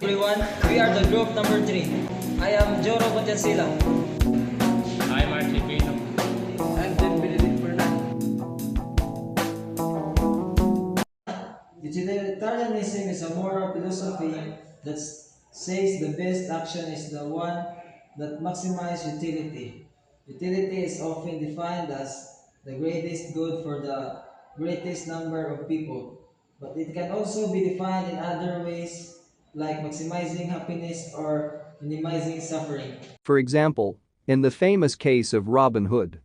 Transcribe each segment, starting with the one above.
everyone, we are the group number 3. I am Joro Botiansila. I'm Archie Pino. I'm Jim Benedict Fernan. Utilitarianism is a moral philosophy that says the best action is the one that maximizes utility. Utility is often defined as the greatest good for the greatest number of people, but it can also be defined in other ways like maximizing happiness or minimizing suffering. For example, in the famous case of Robin Hood.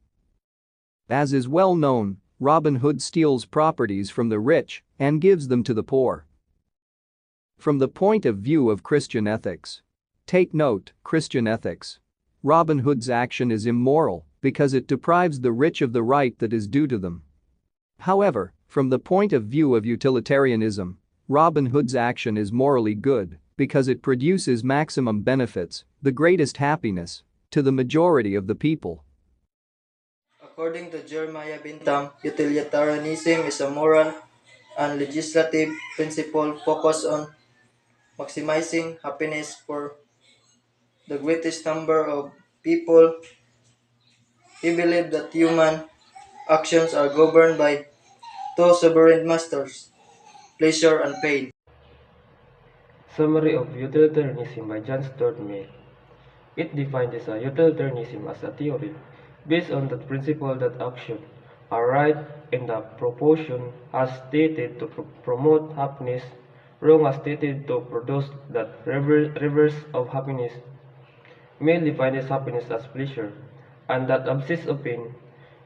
As is well known, Robin Hood steals properties from the rich and gives them to the poor. From the point of view of Christian ethics. Take note, Christian ethics. Robin Hood's action is immoral because it deprives the rich of the right that is due to them. However, from the point of view of utilitarianism, Robin Hood's action is morally good because it produces maximum benefits, the greatest happiness, to the majority of the people. According to Jeremiah Bintam, utilitarianism is a moral and legislative principle focused on maximizing happiness for the greatest number of people. He believed that human actions are governed by two sovereign masters, pleasure and pain. Summary of Utilitarianism by John Stuart Mill. It defines utilitarianism as a theory based on the principle that actions are right in the proportion as stated to promote happiness, wrong as stated to produce the reverse of happiness. Mill defines happiness as pleasure, and that absists of pain.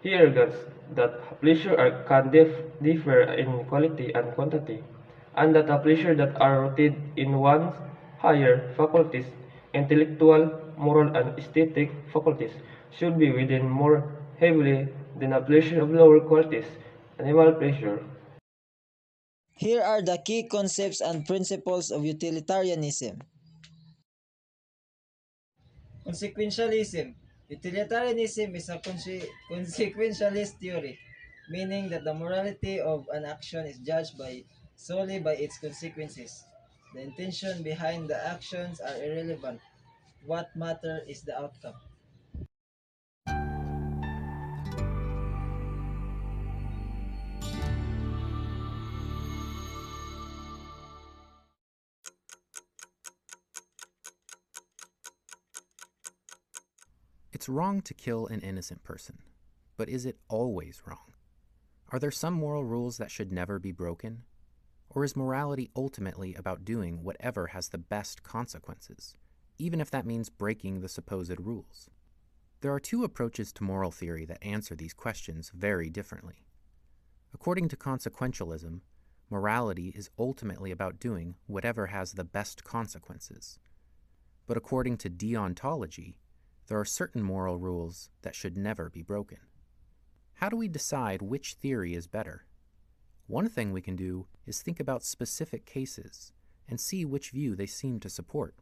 He argues that pleasure can differ in quality and quantity, and that a pleasure that are rooted in one's higher faculties, intellectual, moral, and aesthetic faculties, should be within more heavily than a pleasure of lower qualities, animal pleasure. Here are the key concepts and principles of utilitarianism. Consequentialism. Utilitarianism is a consequentialist theory, meaning that the morality of an action is judged solely by its consequences. The intention behind the actions are irrelevant. What matters is the outcome. It's wrong to kill an innocent person, but is it always wrong? Are there some moral rules that should never be broken? Or is morality ultimately about doing whatever has the best consequences, even if that means breaking the supposed rules? There are two approaches to moral theory that answer these questions very differently. According to consequentialism, morality is ultimately about doing whatever has the best consequences. But according to deontology, there are certain moral rules that should never be broken. How do we decide which theory is better? One thing we can do is think about specific cases and see which view they seem to support.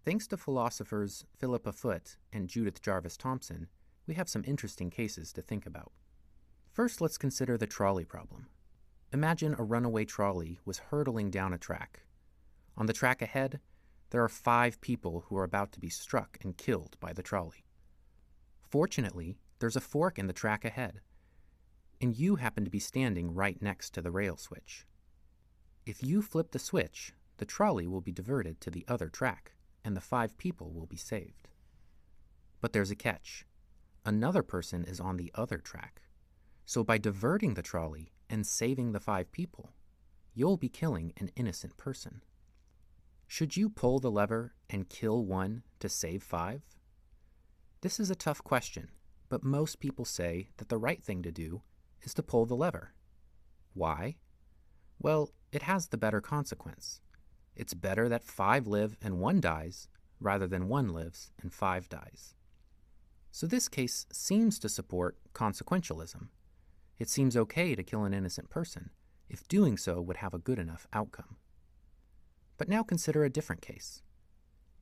Thanks to philosophers Philippa Foot and Judith Jarvis Thompson, we have some interesting cases to think about. First, let's consider the trolley problem. Imagine a runaway trolley was hurtling down a track. On the track ahead, there are 5 people who are about to be struck and killed by the trolley. Fortunately, there's a fork in the track ahead, and you happen to be standing right next to the rail switch. If you flip the switch, the trolley will be diverted to the other track, and the 5 people will be saved. But there's a catch. Another person is on the other track. So by diverting the trolley and saving the 5 people, you'll be killing an innocent person. Should you pull the lever and kill 1 to save 5? This is a tough question, but most people say that the right thing to do is to pull the lever. Why? Well, it has the better consequence. It's better that 5 live and 1 dies, rather than 1 lives and 5 dies. So this case seems to support consequentialism. It seems okay to kill an innocent person if doing so would have a good enough outcome. But now consider a different case.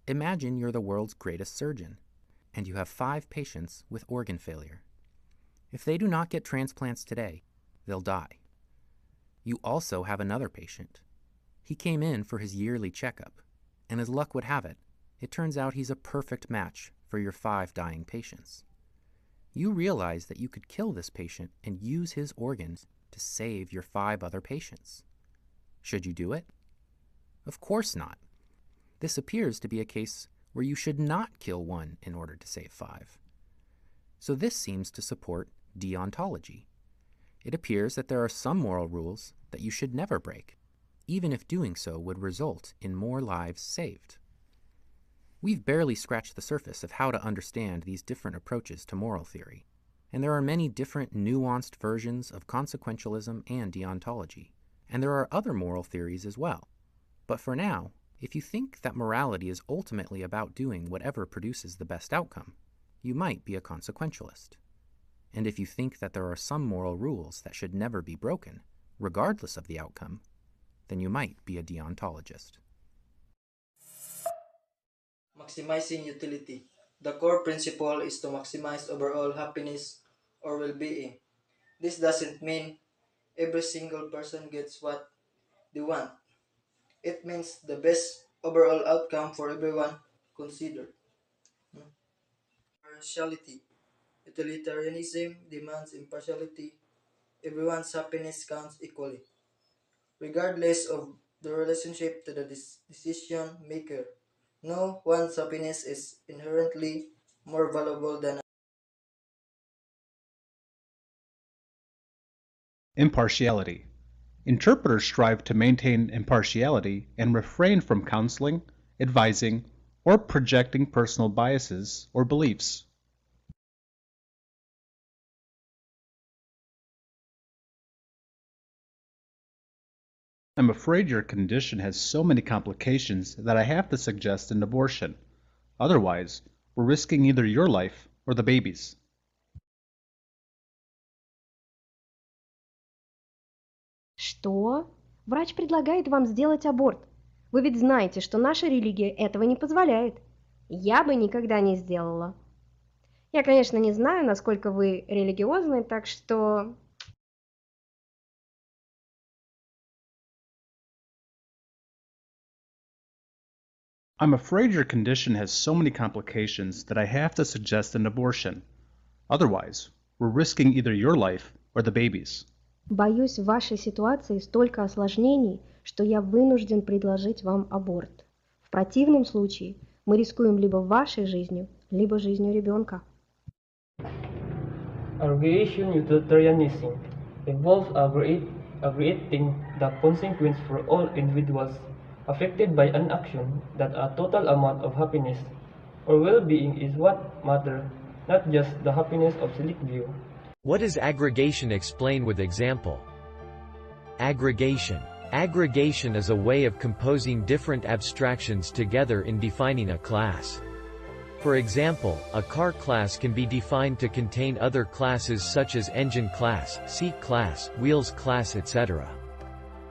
Imagine you're the world's greatest surgeon, and you have 5 patients with organ failure. If they do not get transplants today, they'll die. You also have another patient. He came in for his yearly checkup, and as luck would have it, it turns out he's a perfect match for your 5 dying patients. You realize that you could kill this patient and use his organs to save your 5 other patients. Should you do it? Of course not. This appears to be a case where you should not kill one in order to save 5. So this seems to support deontology. It appears that there are some moral rules that you should never break, even if doing so would result in more lives saved. We've barely scratched the surface of how to understand these different approaches to moral theory, and there are many different nuanced versions of consequentialism and deontology, and there are other moral theories as well. But for now, if you think that morality is ultimately about doing whatever produces the best outcome, you might be a consequentialist. And if you think that there are some moral rules that should never be broken, regardless of the outcome, then you might be a deontologist. Maximizing utility. The core principle is to maximize overall happiness or well-being. This doesn't mean every single person gets what they want. It means the best overall outcome for everyone considered. Impartiality. Utilitarianism demands impartiality. Everyone's happiness counts equally, regardless of the relationship to the decision maker. No one's happiness is inherently more valuable than Impartiality. Interpreters strive to maintain impartiality and refrain from counseling, advising, or projecting personal biases or beliefs. I'm afraid your condition has so many complications that I have to suggest an abortion. Otherwise, we're risking either your life or the baby's. Что? Врач предлагает вам сделать аборт. Вы ведь знаете, что наша религия этого не позволяет. Я бы никогда не сделала. Я, конечно, не знаю, насколько вы религиозны, так что... I'm afraid your condition has so many complications that I have to suggest an abortion. Otherwise, we're risking either your life or the baby's. Боюсь, в вашей ситуации столько осложнений, что я вынужден предложить вам аборт. В противном случае мы рискуем либо вашей жизнью, либо жизнью ребенка. Aggregation utilitarianism involves aggregating the consequence for all individuals affected by an action that a total amount of happiness or well-being is what matters, not just the happiness of select few. What does aggregation explain with example? Aggregation. Aggregation is a way of composing different abstractions together in defining a class. For example, a car class can be defined to contain other classes such as engine class, seat class, wheels class, etc.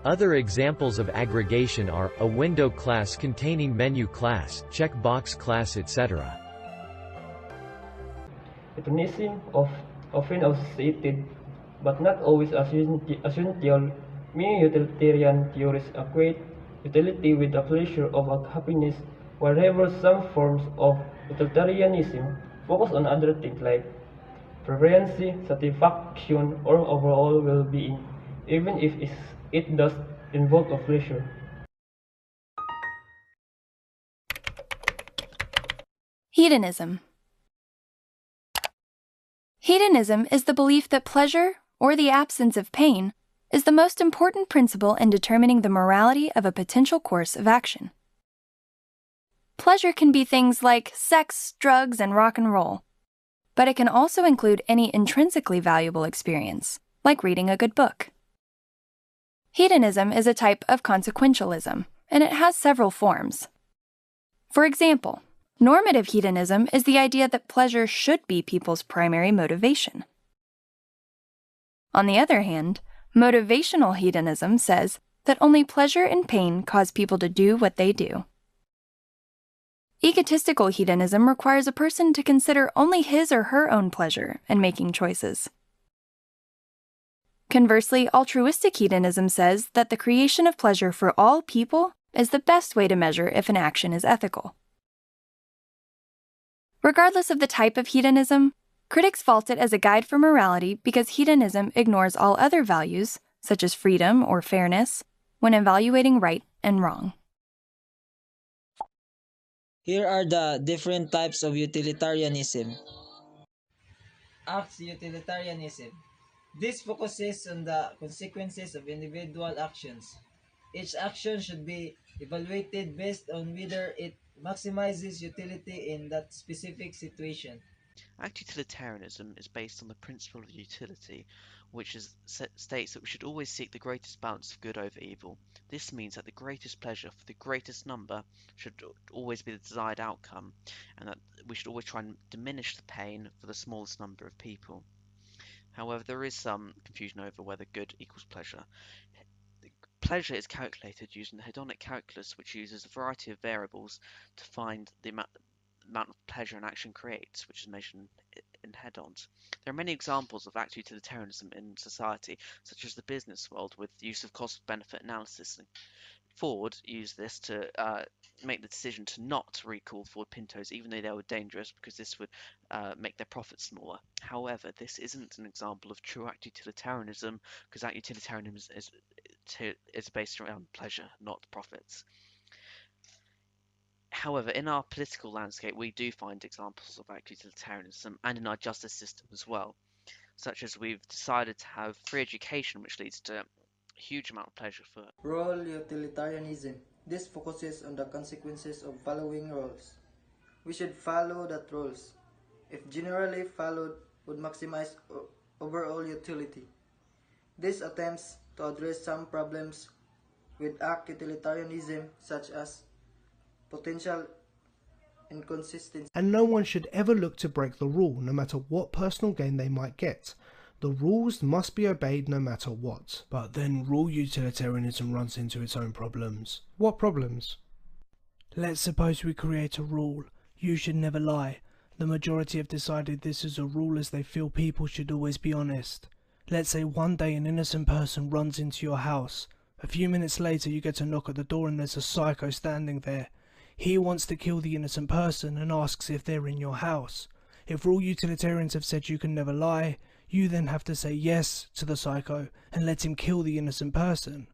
Other examples of aggregation are a window class containing menu class, checkbox class, etc. Utilitarianism often associated, but not always essential. Many utilitarian theories equate utility with the pleasure of happiness, wherever some forms of utilitarianism focus on other things like preference, satisfaction, or overall well-being, even if it does involve a pleasure. Hedonism. Hedonism is the belief that pleasure, or the absence of pain, is the most important principle in determining the morality of a potential course of action. Pleasure can be things like sex, drugs, and rock and roll, but it can also include any intrinsically valuable experience, like reading a good book. Hedonism is a type of consequentialism, and it has several forms. For example, normative hedonism is the idea that pleasure should be people's primary motivation. On the other hand, motivational hedonism says that only pleasure and pain cause people to do what they do. Egotistical hedonism requires a person to consider only his or her own pleasure in making choices. Conversely, altruistic hedonism says that the creation of pleasure for all people is the best way to measure if an action is ethical. Regardless of the type of hedonism, critics fault it as a guide for morality because hedonism ignores all other values, such as freedom or fairness, when evaluating right and wrong. Here are the different types of utilitarianism. Acts utilitarianism. This focuses on the consequences of individual actions. Each action should be evaluated based on whether it maximizes utility in that specific situation. Utilitarianism is based on the principle of utility, which states that we should always seek the greatest balance of good over evil. This means that the greatest pleasure for the greatest number should always be the desired outcome, and that we should always try and diminish the pain for the smallest number of people. However, there is some confusion over whether good equals pleasure. Pleasure is calculated using the hedonic calculus, which uses a variety of variables to find the amount of pleasure an action creates, which is measured in hedons. There are many examples of act utilitarianism in society, such as the business world, with the use of cost-benefit analysis. Ford used this to make the decision to not recall Ford Pintos, even though they were dangerous, because this would make their profits smaller. However, this isn't an example of true act utilitarianism, because act utilitarianism is based around pleasure, not profits. However, in our political landscape, we do find examples of act utilitarianism, and in our justice system as well, such as we've decided to have free education, which leads to a huge amount of pleasure for Role utilitarianism. This focuses on the consequences of following rules. We should follow that rules, if generally followed, would maximize overall utility. This attempts to address some problems with act utilitarianism, such as potential inconsistency. And no one should ever look to break the rule, no matter what personal gain they might get. The rules must be obeyed no matter what. But then rule utilitarianism runs into its own problems. What problems? Let's suppose we create a rule. You should never lie. The majority have decided this is a rule as they feel people should always be honest. Let's say one day an innocent person runs into your house. A few minutes later you get a knock at the door and there's a psycho standing there. He wants to kill the innocent person and asks if they're in your house. If rule utilitarians have said you can never lie, you then have to say yes to the psycho and let him kill the innocent person.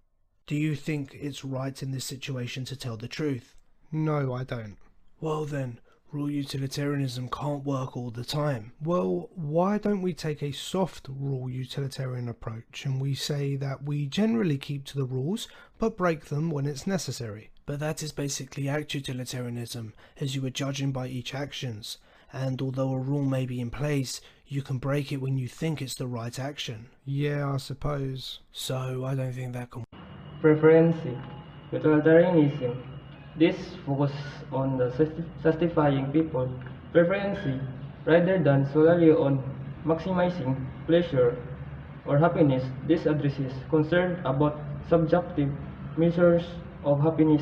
Do you think it's right in this situation to tell the truth? No, I don't. Well then, rule utilitarianism can't work all the time. Well, why don't we take a soft rule utilitarian approach and we say that we generally keep to the rules but break them when it's necessary? But that is basically act utilitarianism, as you are judging by each actions, and although a rule may be in place, you can break it when you think it's the right action. Yeah, I suppose. So I don't think that can... Preference. Utilitarianism. This focuses on the satisfying people's preference rather than solely on maximizing pleasure or happiness. This addresses concern about subjective measures of happiness.